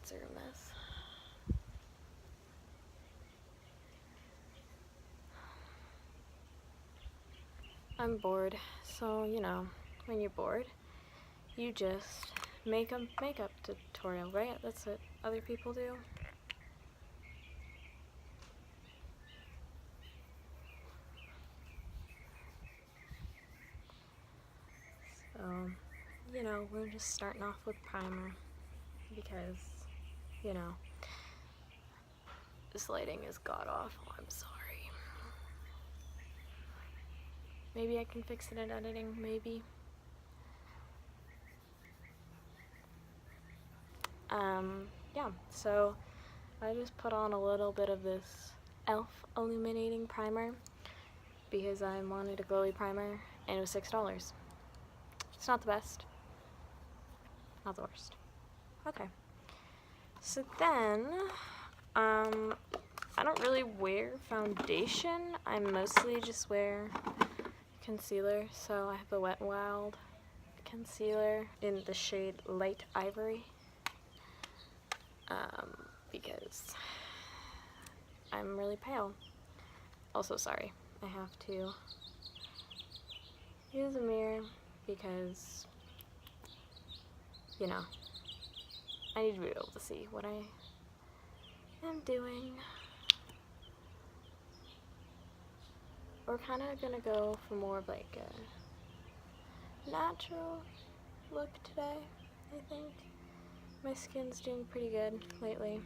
spots are a mess. I'm bored, so you know, when you're bored, you just make a makeup tutorial, right? That's what other people do. So, you know, we're just starting off with primer because, you know, this lighting is god-awful. I'm sorry. Maybe I can fix it in editing, maybe. Yeah, so I just put on a little bit of this e.l.f. illuminating primer because I wanted a glowy primer and it was $6. It's not the best, not the worst. Okay, so then, I don't really wear foundation. I mostly just wear concealer, so I have the Wet n Wild concealer in the shade Light Ivory. Because I'm really pale. Also, sorry, I have to use a mirror because, you know, I need to be able to see what I am doing. We're kind of gonna go for more of like a natural look today, I think. My skin's doing pretty good lately.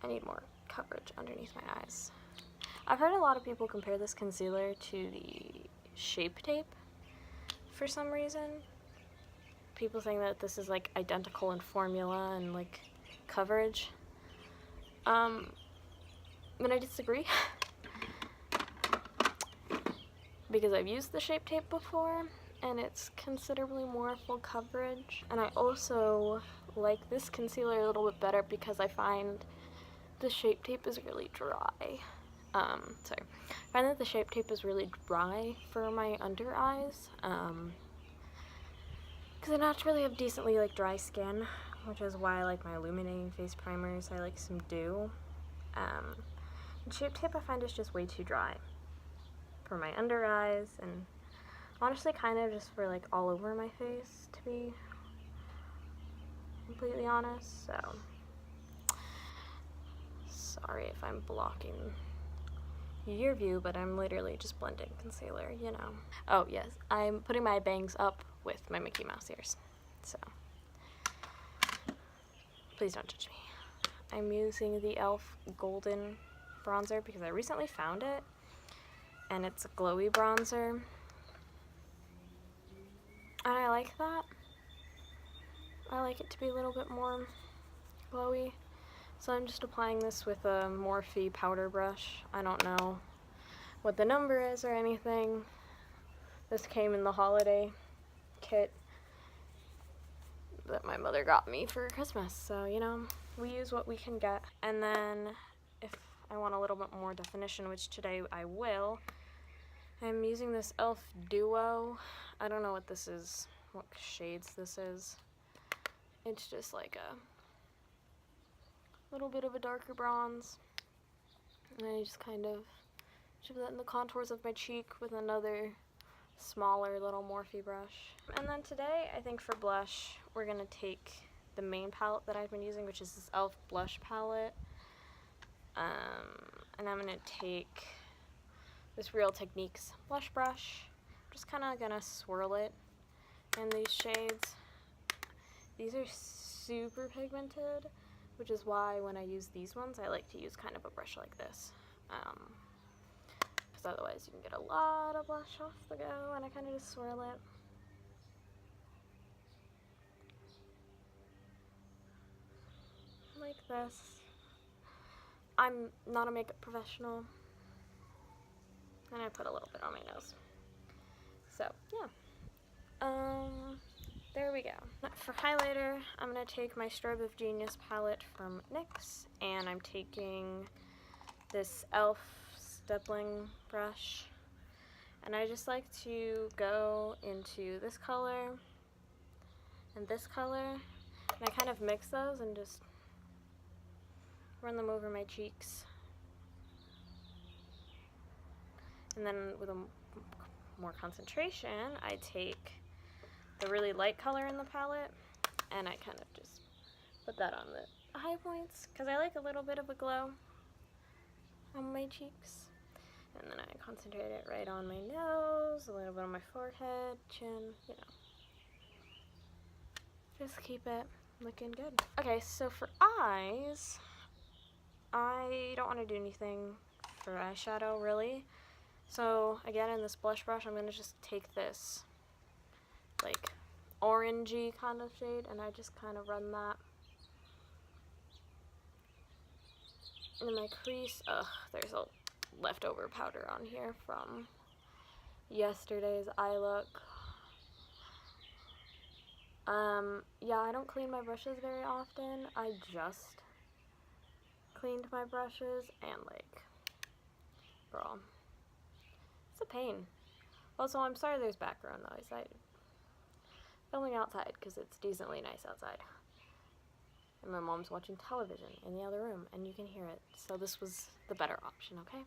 I need more coverage underneath my eyes. I've heard a lot of people compare this concealer to the Shape Tape for some reason. People saying that this is like identical in formula and like coverage. But I disagree. Because I've used the Shape Tape before and it's considerably more full coverage. And I also like this concealer a little bit better because I find the Shape Tape is really dry. I find that the Shape Tape is really dry for my under eyes. Because I naturally have decently like dry skin, which is why I like my illuminating face primers. I like some dew. And Shape Tape I find is just way too dry for my under eyes and honestly kind of just for like all over my face, to be completely honest. So sorry if I'm blocking your view, but I'm literally just blending concealer, you know. Oh yes, I'm putting my bangs up with my Mickey Mouse ears, so please don't judge me. I'm using the e.l.f. Golden bronzer because I recently found it and it's a glowy bronzer and I like that. I like it to be a little bit more glowy. So I'm just applying this with a Morphe powder brush. I don't know what the number is or anything. This came in the holiday kit that my mother got me for Christmas. So, you know, we use what we can get. And then if I want a little bit more definition, which today I will, I'm using this e.l.f. Duo. I don't know what this is, what shades this is. It's just like a little bit of a darker bronze. And I just kind of shove that in the contours of my cheek with another smaller little Morphe brush. And then today, I think for blush, we're going to take the main palette that I've been using, which is this e.l.f. blush palette. And I'm going to take this Real Techniques blush brush. I'm just kind of going to swirl it in these shades. These are super pigmented, which is why when I use these ones, I like to use kind of a brush like this. Because otherwise you can get a lot of blush off the go, and I kind of just swirl it. Like this. I'm not a makeup professional, and I put a little bit on my nose. So, yeah. There we go. For highlighter, I'm going to take my Strobe of Genius palette from NYX, and I'm taking this e.l.f. stippling brush, and I just like to go into this color and this color And I kind of mix those and just run them over my cheeks. And then with a more concentration, I take the really light color in the palette and I kind of just put that on the high points because I like a little bit of a glow on my cheeks. And then I concentrate it right on my nose, a little bit on my forehead, chin, you know. Just keep it looking good. Okay, so for eyes, I don't want to do anything for eyeshadow really. So again, in this blush brush, I'm going to just take this like orangey kind of shade and I just kind of run that in my crease. Ugh, there's a leftover powder on here from yesterday's eye look. Yeah, I don't clean my brushes very often. I just cleaned my brushes and like, girl, it's a pain. Also, I'm sorry there's background noise. I'm filming outside because it's decently nice outside. And my mom's watching television in the other room and you can hear it. So this was the better option, okay?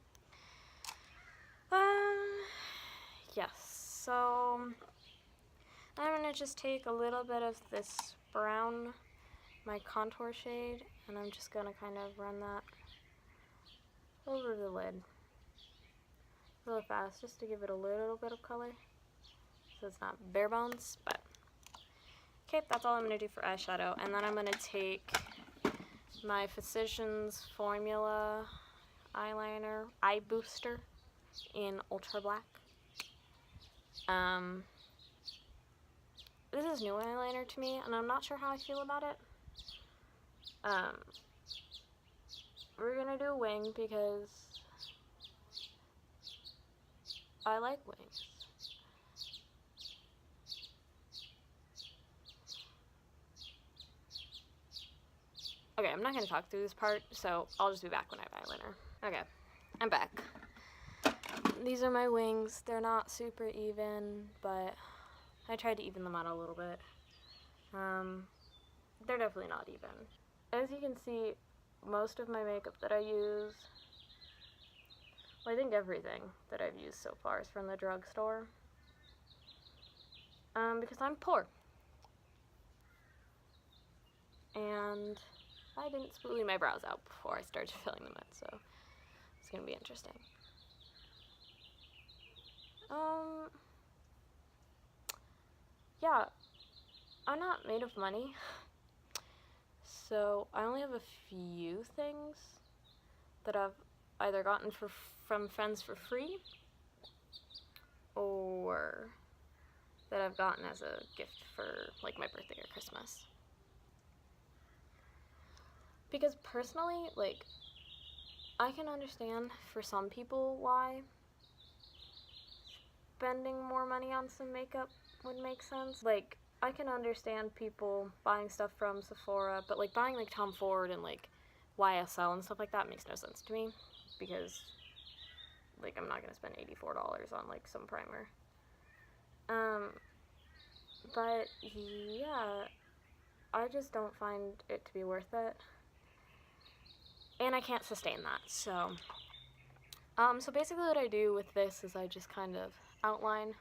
Yes, so I'm gonna just take a little bit of this brown, my contour shade, and I'm just gonna kind of run that over the lid really fast just to give it a little bit of color so it's not bare bones. But okay, that's all I'm gonna do for eyeshadow. And then I'm gonna take my Physicians Formula eyeliner, eye booster in Ultra Black. This is new eyeliner to me, and I'm not sure how I feel about it. We're gonna do a wing because I like wings. Okay, I'm not gonna talk through this part, so I'll just be back when I have eyeliner. Okay, I'm back. These are my wings. They're not super even, but I tried to even them out a little bit. They're definitely not even. As you can see, most of my makeup that I use, well, I think everything that I've used so far is from the drugstore. Because I'm poor. And I didn't spoolie my brows out before I started filling them in, so it's gonna be interesting. Yeah, I'm not made of money, so I only have a few things that I've either gotten from friends for free or that I've gotten as a gift for like my birthday or Christmas. Because personally, like, I can understand for some people why spending more money on some makeup would make sense. Like, I can understand people buying stuff from Sephora, but like buying like Tom Ford and like YSL and stuff like that makes no sense to me because like I'm not gonna spend $84 on like some primer. But yeah, I just don't find it to be worth it. And I can't sustain that, so. So basically what I do with this is I just kind of outline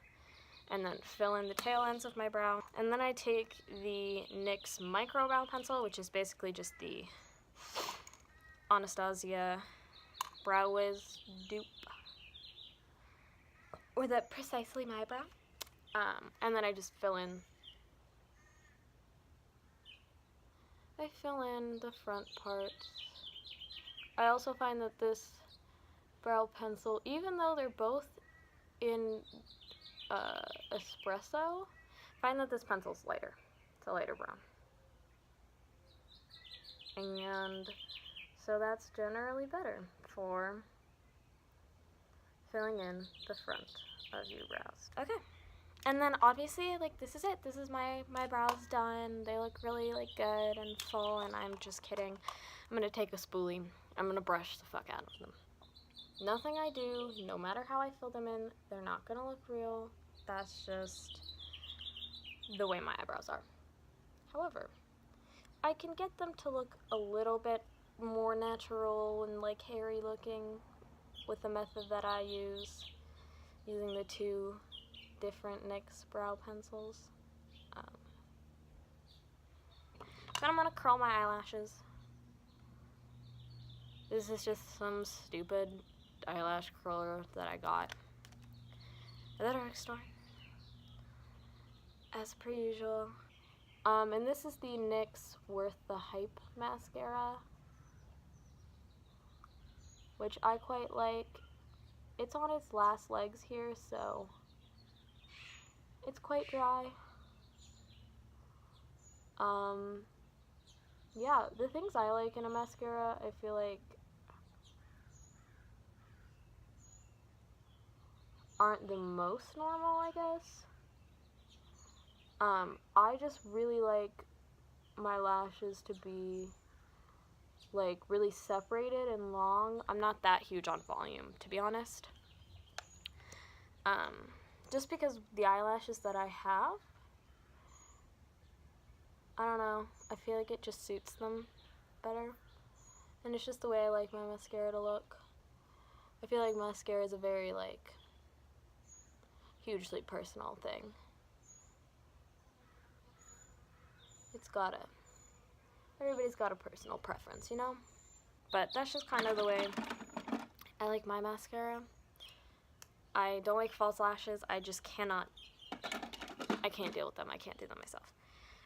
and then fill in the tail ends of my brow. And then I take the NYX Micro Brow Pencil, which is basically just the Anastasia Brow Wiz dupe with a Precisely My Brow. And then I just fill in the front part. I also find that this brow pencil, even though they're both in espresso, I find that this pencil's lighter. It's a lighter brown. And so that's generally better for filling in the front of your brows. Okay. And then obviously, like, this is it. This is my brows done. They look really, like, good and full, and I'm just kidding. I'm gonna take a spoolie. I'm gonna brush the fuck out of them. Nothing I do, no matter how I fill them in, they're not gonna look real. That's just the way my eyebrows are. However, I can get them to look a little bit more natural and like hairy looking with the method that I use, using the two different NYX brow pencils. Then I'm gonna curl my eyelashes. This is just some stupid eyelash curler that I got at the drugstore, as per usual. And this is the NYX Worth the Hype mascara, which I quite like. It's on its last legs here, so it's quite dry. Yeah, the things I like in a mascara, I feel like aren't the most normal, I guess. I just really like my lashes to be like really separated and long. I'm not that huge on volume, to be honest. Just because the eyelashes that I have, I don't know, I feel like it just suits them better. And it's just the way I like my mascara to look. I feel like mascara is a very like hugely personal thing. Everybody's got a personal preference, you know? But that's just kind of the way I like my mascara. I don't like false lashes. I just cannot, I can't deal with them. I can't do them myself.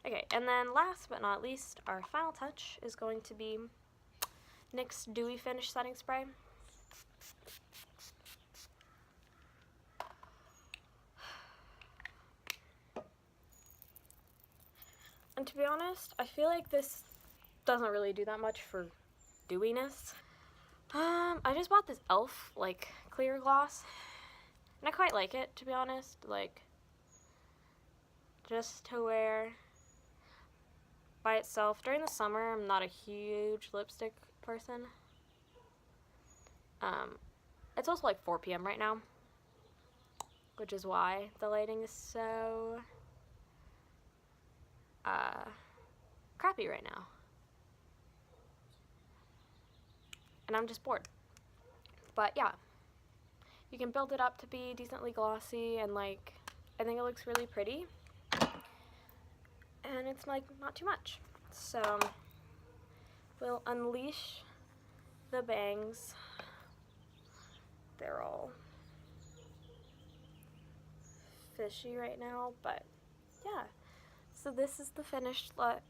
Okay, and then last but not least, our final touch is going to be NYX Dewy Finish Setting Spray. And to be honest, I feel like this doesn't really do that much for dewiness. I just bought this e.l.f. like clear gloss, and I quite like it, to be honest. Like, just to wear by itself. During the summer, I'm not a huge lipstick person. It's also like 4 p.m. right now, which is why the lighting is so crappy right now. And I'm just bored. But yeah, you can build it up to be decently glossy, and like, I think it looks really pretty. And it's like not too much. So we'll unleash the bangs. They're all fishy right now, but yeah. So this is the finished look.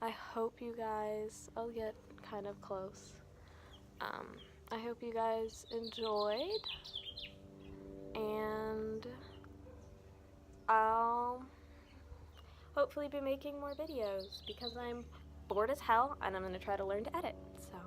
I hope you guys, I'll get kind of close. I hope you guys enjoyed, and I'll hopefully be making more videos because I'm bored as hell and I'm going to try to learn to edit, so.